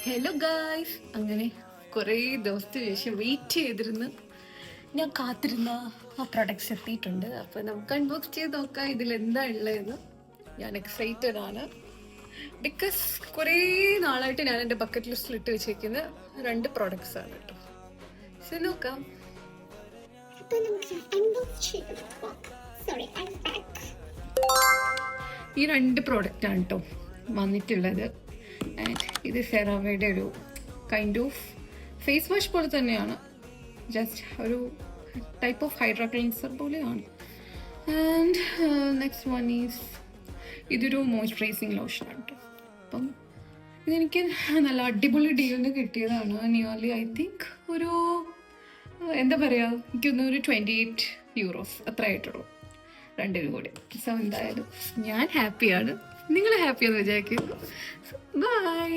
Hello guys, അങ്ങനെ കുറേ ദിവസത്തിന് ശേഷം വെയിറ്റ് ചെയ്തിരുന്ന് ഞാൻ കാത്തിരുന്ന ആ പ്രൊഡക്ട്സ് എത്തിയിട്ടുണ്ട്. അപ്പോൾ നമുക്ക് അൺബോക്സ് ചെയ്ത് നോക്കാം ഇതിലെന്താ ഉള്ളതെന്ന്. ഞാൻ എക്സൈറ്റഡ് ആണ് ബിക്കോസ് കുറേ നാളായിട്ട് ഞാൻ എൻ്റെ ബക്കറ്റ് ലിസ്റ്റിൽ ഇട്ട് വെച്ചേക്കുന്ന 2 പ്രോഡക്ട്സ് ആണ് കേട്ടോ. സോ നോക്കാം. ഈ 2 പ്രോഡക്റ്റാണ് കേട്ടോ വന്നിട്ടുള്ളത്. ആൻഡ് ഇത് സെറാവയുടെ ഒരു കൈൻഡ് ഓഫ് ഫേസ് വാഷ് പോലെ തന്നെയാണ്, ജസ്റ്റ് ഒരു ടൈപ്പ് ഓഫ് ഹൈഡ്രാ ക്ലെൻസർ പോലെയാണ്. ആൻഡ് നെക്സ്റ്റ് വൺ ഈസ് ഇതൊരു മോയ്സ്ചറൈസിങ് ലോഷനാണ് കേട്ടോ. അപ്പം ഇതെനിക്ക് നല്ല അടിപൊളി ഡീലിന് കിട്ടിയതാണ്. നിയർലി ഐ തിങ്ക് ഒരു എന്താ പറയുക, എനിക്കൊന്ന് ഒരു 28 euros അത്ര ആയിട്ടുള്ളൂ രണ്ടിനും കൂടി. സോ എന്തായാലും ഞാൻ ഹാപ്പിയാണ്, നിങ്ങൾ ഹാപ്പിയാണെന്ന് വിചാരിക്കുന്നു. ബൈ.